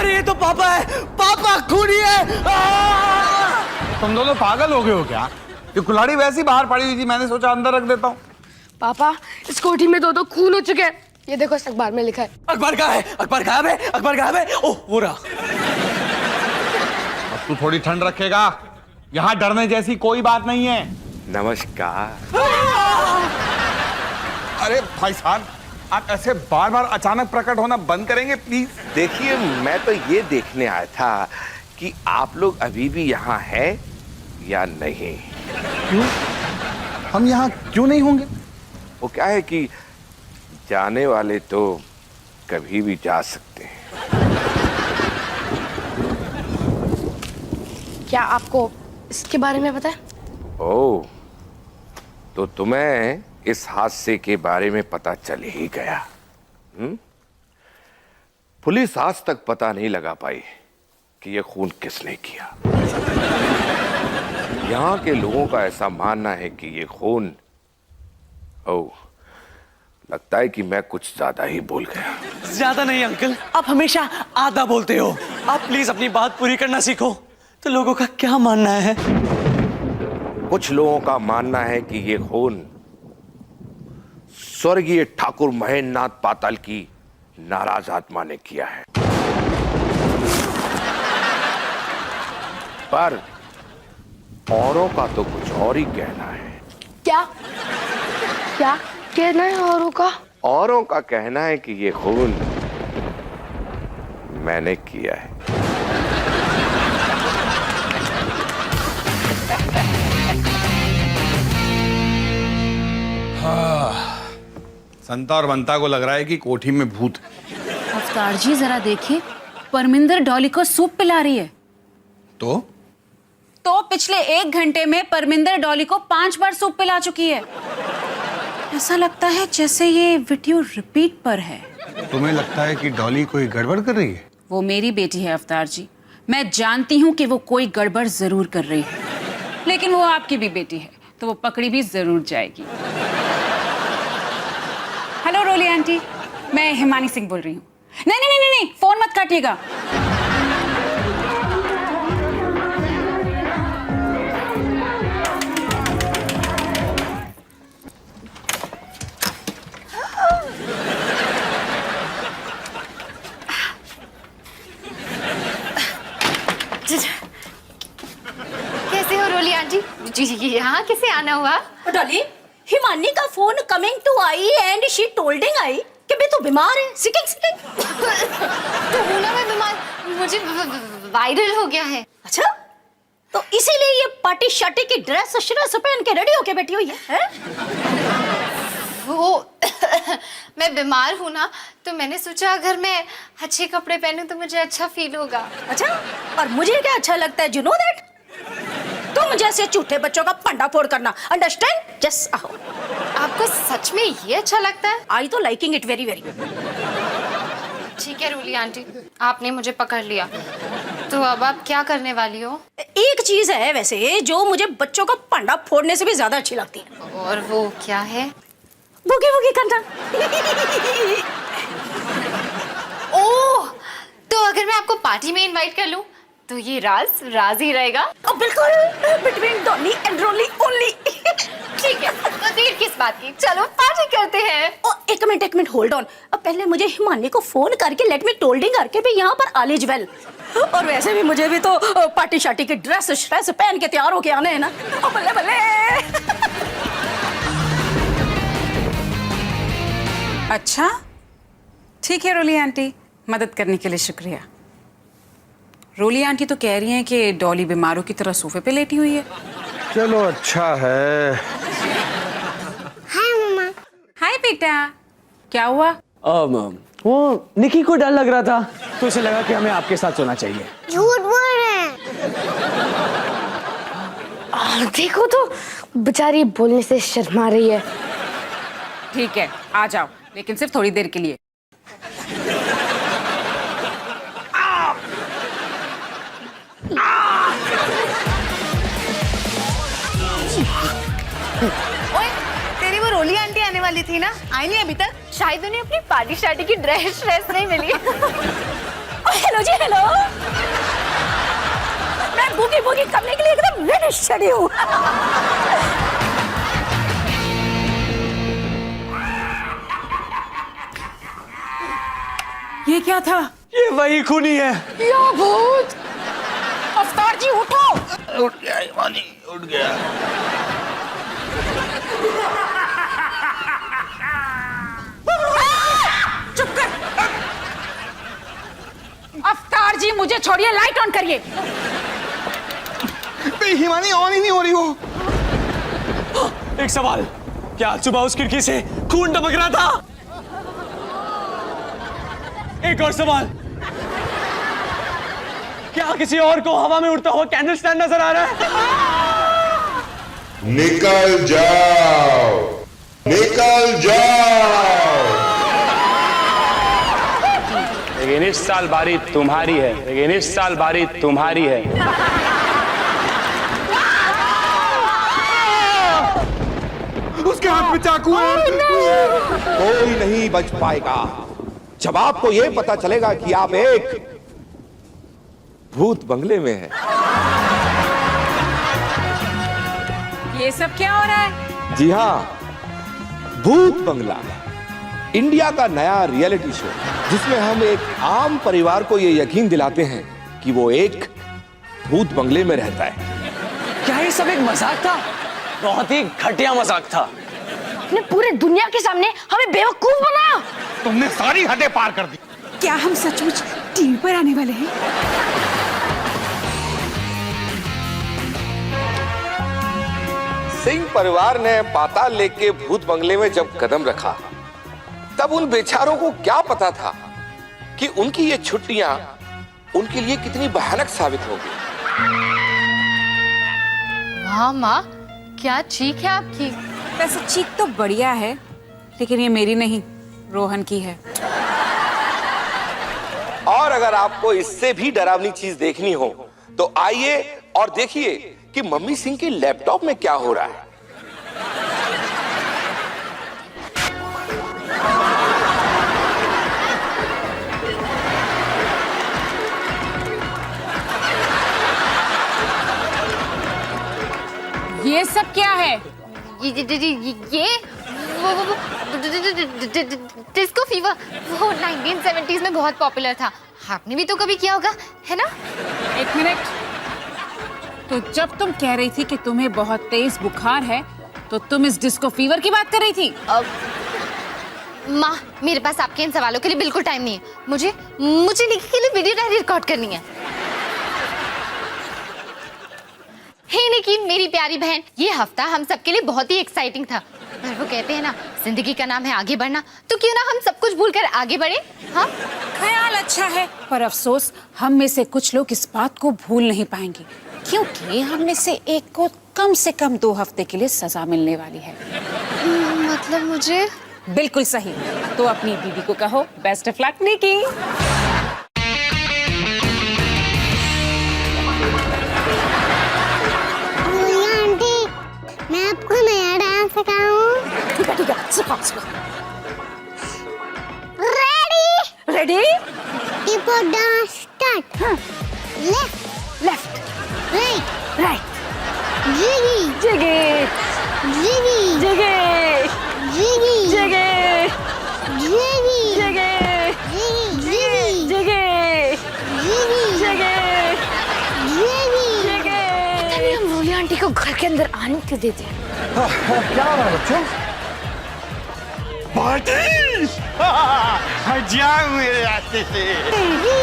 अरे ये तो पापा है, पापा खूनी है। तुम दोनों पागल हो गए हो क्या? ये कुल्हाड़ी वैसी बाहर पड़ी हुई थी, मैंने सोचा अंदर रख देता हूँ। पापा इस कोठी में दो खून हो चुके हैं। ये देखो इस अखबार में लिखा है। अखबार कहाँ है? अखबार गायब है, अखबार गायब है। ओह वो रहा। अब तू थोड़ी ठंड रखेगा, यहाँ डरने जैसी कोई बात नहीं है। नमस्कार। अरे भाई साहब, आप ऐसे बार बार अचानक प्रकट होना बंद करेंगे प्लीज? देखिए, मैं तो ये देखने आया था कि आप लोग अभी भी यहाँ हैं या नहीं। क्यों? हम यहाँ क्यों नहीं होंगे? वो क्या है कि जाने वाले तो कभी भी जा सकते हैं। क्या आपको इसके बारे में पता है? ओह, तो तुम्हें इस हादसे के बारे में पता चल ही गया। पुलिस आज तक पता नहीं लगा पाई कि यह खून किसने किया। यहाँ के लोगों का ऐसा मानना है कि ये खून, ओह, लगता है कि मैं कुछ ज्यादा ही बोल गया। ज्यादा नहीं अंकल, आप हमेशा आधा बोलते हो। आप प्लीज अपनी बात पूरी करना सीखो। तो लोगों का क्या मानना है? कुछ लोगों का मानना है कि ये खून स्वर्गीय ठाकुर महेंद्रनाथ पाताल की नाराज आत्मा ने किया है, पर औरों का तो कुछ और ही कहना है। क्या क्या कहना है औरों का? औरों का कहना है कि ये खून मैंने किया है। संता और बंता को लग रहा है कि कोठी में भूत है। अवतार जी जरा देखिए, परमिंदर डॉली को सूप पिला रही है। तो पिछले 1 घंटे में परमिंदर डॉली को 5 बार सूप पिला चुकी है। ऐसा लगता है जैसे ये वीडियो रिपीट पर है। तुम्हें लगता है कि डॉली कोई गड़बड़ कर रही है? वो मेरी बेटी है अवतार जी, मैं जानती हूँ कि वो कोई गड़बड़ जरूर कर रही है, लेकिन वो आपकी भी बेटी है तो वो पकड़ी भी जरूर जाएगी। हेलो रोली आंटी, मैं हिमानी सिंह बोल रही हूँ। नहीं नहीं नहीं नहीं, फोन मत काटिएगा। कैसे हो रोली आंटी? जी जी, यहाँ कैसे आना हुआ? डॉली, हिमानी का phone coming to I and she tolding I कि बे तू बीमार है, सिकिंग। तो हूँ ना मैं बीमार, मुझे वायरल हो गया है। अच्छा, तो इसीलिए ये पार्टी शार्टी की ड्रेस पहन के रेडी होके बैठी हुई है? वो मैं बीमार हूँ ना, तो मैंने सोचा अगर मैं अच्छे कपड़े पहनूं तो मुझे अच्छा फील होगा। अच्छा, और मुझे क्या अच्छा लगता है, यू नो दैट? तुम जैसे झूठे बच्चों का पंडा फोड़ करना, अंडरस्टैंड? जस्ट आओ। आपको सच में ये अच्छा लगता है? आई तो लाइकिंग इट वेरी वेरी। ठीक है रोली आंटी, आपने मुझे पकड़ लिया, तो अब आप क्या करने वाली हो? एक चीज है वैसे जो मुझे बच्चों का पंडा फोड़ने से भी ज्यादा अच्छी लगती है। और वो क्या है? बुगी बुगी करना। ओह, तो अगर मैं आपको पार्टी में इनवाइट कर लूं तो ये राज ही रहेगा? बिल्कुल, between Dolly and Roli only. ठीक है, तो देर किस बात की, चलो पार्टी करते हैं। एक मिनट होल्ड ऑन। अब पहले मुझे हिमानी को फोन करके लेट मी टोल्डिंग करके भी यहाँ पर ऑल इज वेल। और वैसे भी मुझे भी तो पार्टी शार्टी की ड्रेस पहन के तैयार होके आने हैं ना। बल्ले बल्ले। अच्छा ठीक है रोली आंटी, मदद करने के लिए शुक्रिया। रोली आंटी तो कह रही हैं कि डॉली बीमारों की तरह सोफे पे लेटी हुई है। चलो अच्छा है। हाय मम्मा। हाय बेटा, क्या हुआ? वो निकी को डर लग रहा था तो उसे लगा कि हमें आपके साथ सोना चाहिए। झूठ बोल रहे हैं। देखो तो बेचारी बोलने से शर्मा रही है। ठीक है, आ जाओ, लेकिन सिर्फ थोड़ी देर के लिए। ओए, तेरी वो रोली आंटी आने वाली थी ना, आई नहीं अभी तक? शायद उन्हें अपनी पार्टी शार्टी की ड्रेस नहीं मिली। हेलो हेलो जी हेलो। मैं बूगी बूगी करने के लिए एकदम रेडी शेडी हूँ। ये क्या था? ये वही खूनी है। या भूत! अवतार जी उठो! उठ गया हिमानी, उठ गया। चुप कर! अवतार जी मुझे छोड़िए, लाइट ऑन करिए। हिमानी ऑन ही नहीं हो रही वो। एक सवाल, क्या सुबह उस खिड़की से खून टपक रहा था? एक और सवाल, क्या किसी और को हवा में उड़ता हुआ कैंडल स्टैंड नजर आ रहा है? निकल जाओ, निकल जाओ। लेकिन इस साल बारी तुम्हारी है, लेकिन इस साल बारी तुम्हारी है। उसके हाथ में चाकू है। कोई नहीं बच पाएगा जब आपको यह पता चलेगा कि आप एक भूत बंगले में हैं। ये सब क्या हो रहा है? जी हाँ, भूत बंगला, इंडिया का नया रियलिटी शो जिसमें हम एक आम परिवार को यह यकीन दिलाते हैं कि वो एक भूत बंगले में रहता है। क्या ये सब एक मजाक था? बहुत ही घटिया मजाक था। आपने पूरे दुनिया के सामने हमें बेवकूफ बनाया। तुमने सारी हदें पार कर दी। क्या हम सचमुच टीवी पर आने वाले हैं? सिंह परिवार ने पाताल लेक के भूत बंगले में जब कदम रखा तब उन बेचारों को क्या पता था कि उनकी ये छुट्टियां उनके लिए कितनी भयानक साबित होगी। वाह माँ, क्या चीख है आपकी। वैसे चीख तो बढ़िया है, लेकिन ये मेरी नहीं, रोहन की है। और अगर आपको इससे भी डरावनी चीज देखनी हो तो आइए और देखिए कि मम्मी सिंह के लैपटॉप में क्या हो रहा है। ये सब क्या है? ये वो डिस्को फीवर, वो 1970s में बहुत पॉपुलर था। आपने भी तो कभी किया होगा, है ना? एक मिनट, तो जब तुम कह रही थी कि तुम्हें बहुत तेज बुखार है तो तुम इस डिस्को फीवर की बात कर रही थी? माँ, मेरे पास आपके इन सवालों के लिए बिल्कुल टाइम नहीं है। मुझे निकी के लिए वीडियो डायरी रिकॉर्ड करनी है। हे निकी, मेरी प्यारी बहन, ये हफ्ता हम सबके लिए बहुत ही एक्साइटिंग था। पर वो कहते हैं ना, जिंदगी का नाम है आगे बढ़ना, तो क्यों ना हम सब कुछ भूलकर आगे बढ़े? हाँ, ख्याल अच्छा है, पर अफसोस हम में से कुछ लोग इस बात को भूल नहीं पाएंगे, क्योंकि हम में से एक को कम से कम 2 हफ्ते के लिए सजा मिलने वाली है। मतलब मुझे? बिल्कुल सही। तो अपनी दीदी को कहो बेस्ट ऑफ लक निकी। मैं आपको नया डांस सिखाऊं। ठीक है सिखा सिखा। Ready ready? Tip dance start. Left left right right jiggy jiggy jiggy jiggy jiggy jiggy jiggy jiggy jiggy jiggy jiggy jiggy jiggy jiggy. हम रोली आंटी को घर के अंदर आने क्यों देते हैं? क्या हो रहा है बच्चों? पार्टी! जाओ मेरे रास्ते से। जिगी